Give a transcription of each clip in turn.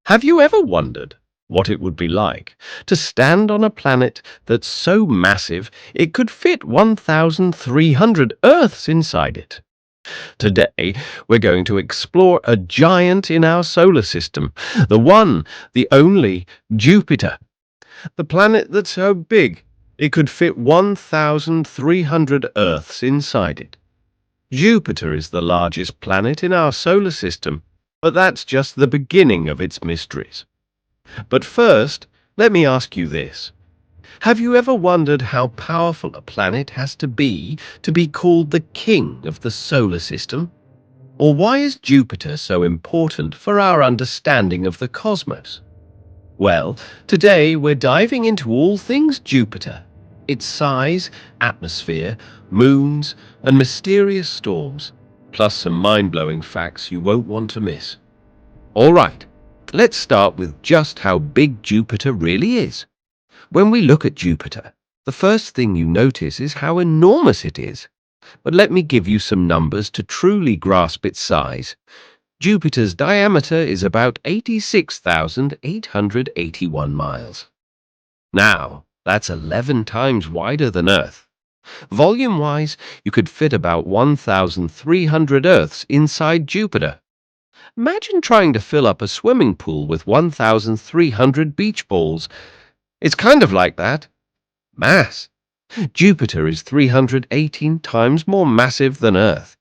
Have you ever wondered what it would be like to stand on a planet that's so massive it could fit 1,300 Earths inside it? Today, we're going to explore a giant in our solar system, the one, the only, Jupiter, the planet that's so big it could fit 1,300 Earths inside it. Jupiter is the largest planet in our solar system, but that's just the beginning of its mysteries. But first, let me ask you this. Have you ever wondered how powerful a planet has to be called the king of the solar system? Or why is Jupiter so important for our understanding of the cosmos? Well, today we're diving into all things Jupiter, its size, atmosphere, moons, and mysterious storms, plus some mind-blowing facts you won't want to miss. All right, let's start with just how big Jupiter really is. When we look at Jupiter, the first thing you notice is how enormous it is. But let me give you some numbers to truly grasp its size. Jupiter's diameter is about 86,881 miles. Now, that's 11 times wider than Earth. Volume-wise, you could fit about 1,300 Earths inside Jupiter. Imagine trying to fill up a swimming pool with 1,300 beach balls. It's kind of like that. Mass. Jupiter is 318 times more massive than Earth.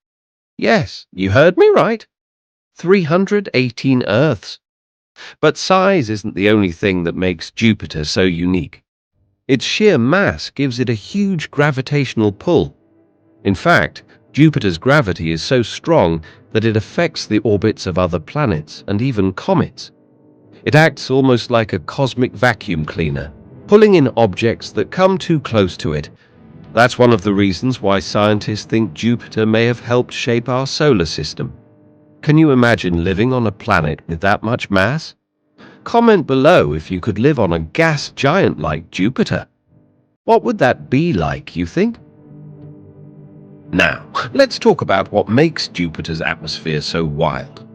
Yes, you heard me right. 318 Earths. But size isn't the only thing that makes Jupiter so unique. Its sheer mass gives it a huge gravitational pull. In fact, Jupiter's gravity is so strong that it affects the orbits of other planets and even comets. It acts almost like a cosmic vacuum cleaner, pulling in objects that come too close to it. That's one of the reasons why scientists think Jupiter may have helped shape our solar system. Can you imagine living on a planet with that much mass? Comment below if you could live on a gas giant like Jupiter. What would that be like, you think? Now, let's talk about what makes Jupiter's atmosphere so wild.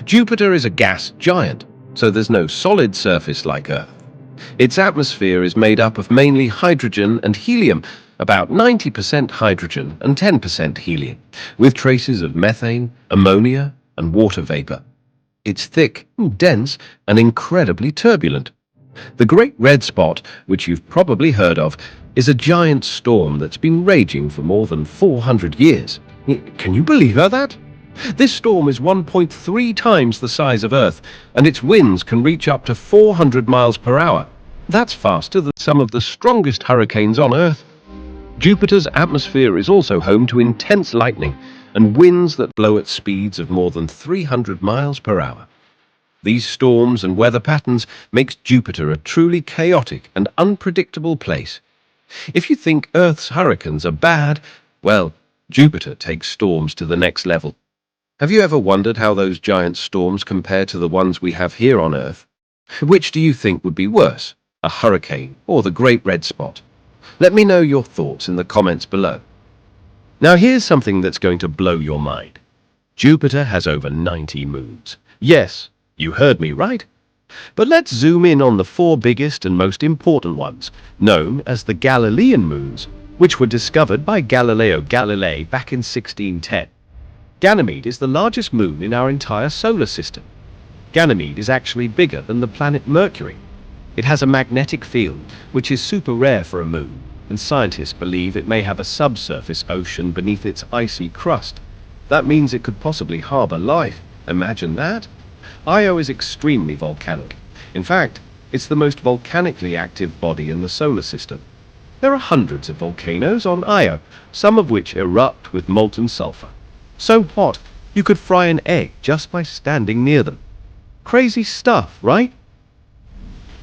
Jupiter is a gas giant, so there's no solid surface like Earth. Its atmosphere is made up of mainly hydrogen and helium, about 90% hydrogen and 10% helium, with traces of methane, ammonia, and water vapor. It's thick, dense, and incredibly turbulent. The Great Red Spot, which you've probably heard of, is a giant storm that's been raging for more than 400 years. Can you believe that? This storm is 1.3 times the size of Earth, and its winds can reach up to 400 miles per hour. That's faster than some of the strongest hurricanes on Earth. Jupiter's atmosphere is also home to intense lightning and winds that blow at speeds of more than 300 miles per hour. These storms and weather patterns makes Jupiter a truly chaotic and unpredictable place. If you think Earth's hurricanes are bad, well, Jupiter takes storms to the next level. Have you ever wondered how those giant storms compare to the ones we have here on Earth? Which do you think would be worse, a hurricane or the Great Red Spot? Let me know your thoughts in the comments below. Now here's something that's going to blow your mind. Jupiter has over 90 moons. Yes, you heard me right. But let's zoom in on the 4 biggest and most important ones, known as the Galilean moons, which were discovered by Galileo Galilei back in 1610. Ganymede is the largest moon in our entire solar system. Ganymede is actually bigger than the planet Mercury. It has a magnetic field, which is super rare for a moon, and scientists believe it may have a subsurface ocean beneath its icy crust. That means it could possibly harbor life. Imagine that! Io is extremely volcanic. In fact, it's the most volcanically active body in the solar system. There are hundreds of volcanoes on Io, some of which erupt with molten sulfur. So hot, you could fry an egg just by standing near them. Crazy stuff, right?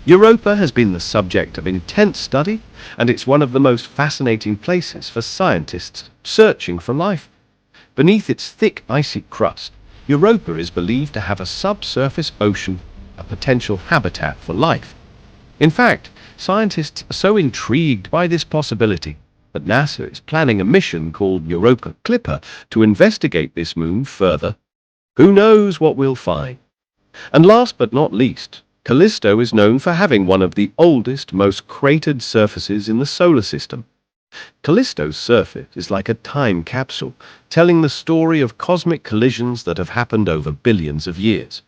Europa has been the subject of intense study, and it's one of the most fascinating places for scientists searching for life. Beneath its thick, icy crust, Europa is believed to have a subsurface ocean, a potential habitat for life. In fact, scientists are so intrigued by this possibility that NASA is planning a mission called Europa Clipper to investigate this moon further. Who knows what we'll find? And last but not least, Callisto is known for having one of the oldest, most cratered surfaces in the solar system. Callisto's surface is like a time capsule, telling the story of cosmic collisions that have happened over billions of years.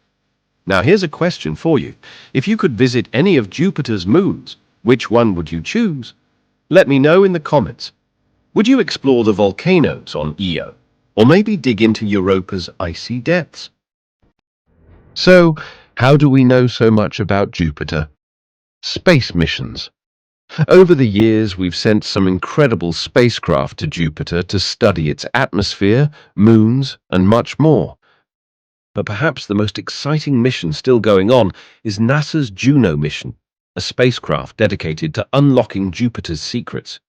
Now here's a question for you. If you could visit any of Jupiter's moons, which one would you choose? Let me know in the comments. Would you explore the volcanoes on Io? Or maybe dig into Europa's icy depths? So, how do we know so much about Jupiter? Space missions. Over the years, we've sent some incredible spacecraft to Jupiter to study its atmosphere, moons, and much more. But perhaps the most exciting mission still going on is NASA's Juno mission, a spacecraft dedicated to unlocking Jupiter's secrets.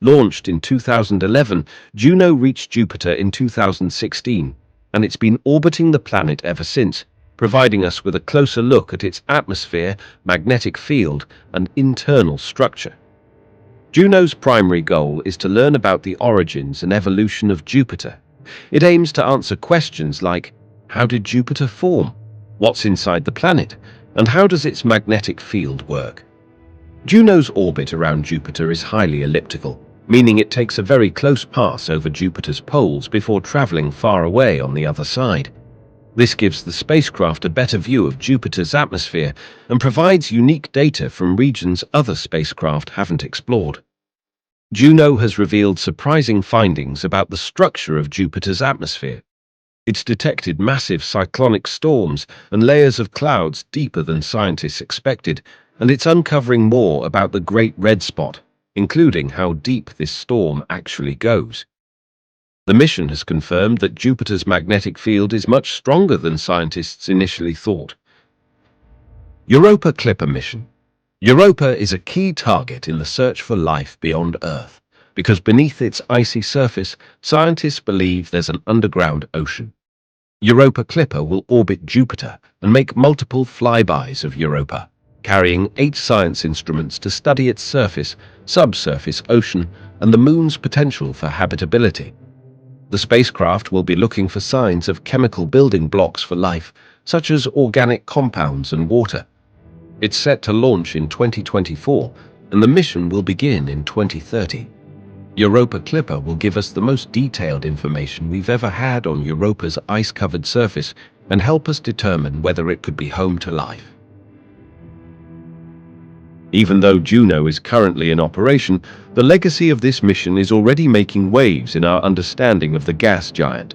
Launched in 2011, Juno reached Jupiter in 2016, and it's been orbiting the planet ever since, providing us with a closer look at its atmosphere, magnetic field, and internal structure. Juno's primary goal is to learn about the origins and evolution of Jupiter. It aims to answer questions like, how did Jupiter form? What's inside the planet? And how does its magnetic field work? Juno's orbit around Jupiter is highly elliptical, meaning it takes a very close pass over Jupiter's poles before traveling far away on the other side. This gives the spacecraft a better view of Jupiter's atmosphere and provides unique data from regions other spacecraft haven't explored. Juno has revealed surprising findings about the structure of Jupiter's atmosphere. It's detected massive cyclonic storms and layers of clouds deeper than scientists expected, and it's uncovering more about the Great Red Spot, including how deep this storm actually goes. The mission has confirmed that Jupiter's magnetic field is much stronger than scientists initially thought. Europa Clipper mission. Europa is a key target in the search for life beyond Earth, because beneath its icy surface, scientists believe there's an underground ocean. Europa Clipper will orbit Jupiter and make multiple flybys of Europa, carrying 8 science instruments to study its surface, subsurface ocean, and the Moon's potential for habitability. The spacecraft will be looking for signs of chemical building blocks for life, such as organic compounds and water. It's set to launch in 2024, and the mission will begin in 2030. Europa Clipper will give us the most detailed information we've ever had on Europa's ice-covered surface and help us determine whether it could be home to life. Even though Juno is currently in operation, the legacy of this mission is already making waves in our understanding of the gas giant.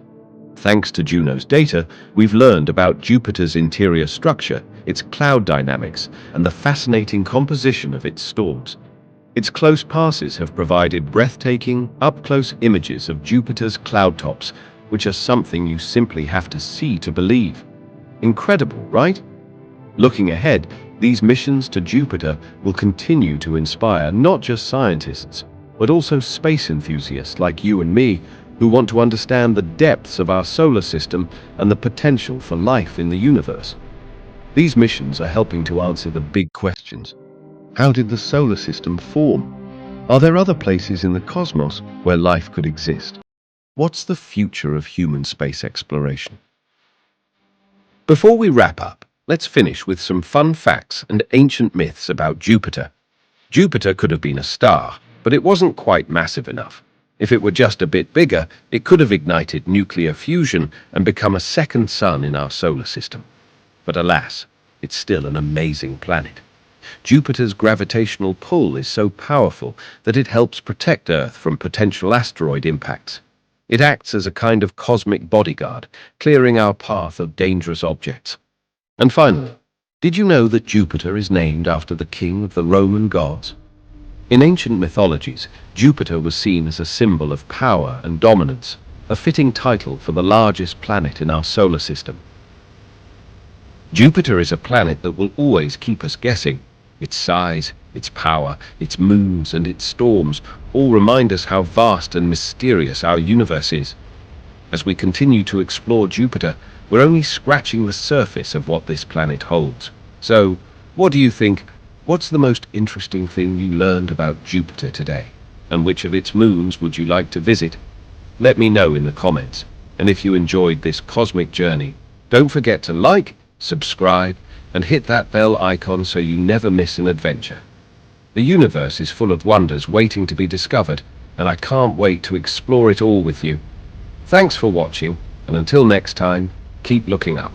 Thanks to Juno's data, we've learned about Jupiter's interior structure, its cloud dynamics, and the fascinating composition of its storms. Its close passes have provided breathtaking, up-close images of Jupiter's cloud tops, which are something you simply have to see to believe. Incredible, right? Looking ahead, these missions to Jupiter will continue to inspire not just scientists, but also space enthusiasts like you and me, who want to understand the depths of our solar system and the potential for life in the universe. These missions are helping to answer the big questions. How did the solar system form? Are there other places in the cosmos where life could exist? What's the future of human space exploration? Before we wrap up, let's finish with some fun facts and ancient myths about Jupiter. Jupiter could have been a star, but it wasn't quite massive enough. If it were just a bit bigger, it could have ignited nuclear fusion and become a second sun in our solar system. But alas, it's still an amazing planet. Jupiter's gravitational pull is so powerful that it helps protect Earth from potential asteroid impacts. It acts as a kind of cosmic bodyguard, clearing our path of dangerous objects. And finally, did you know that Jupiter is named after the king of the Roman gods? In ancient mythologies, Jupiter was seen as a symbol of power and dominance, a fitting title for the largest planet in our solar system. Jupiter is a planet that will always keep us guessing. Its size, its power, its moons, and its storms all remind us how vast and mysterious our universe is. As we continue to explore Jupiter, we're only scratching the surface of what this planet holds. So, what do you think? What's the most interesting thing you learned about Jupiter today? And which of its moons would you like to visit? Let me know in the comments. And if you enjoyed this cosmic journey, don't forget to like, subscribe, and hit that bell icon so you never miss an adventure. The universe is full of wonders waiting to be discovered, and I can't wait to explore it all with you. Thanks for watching, and until next time, keep looking up.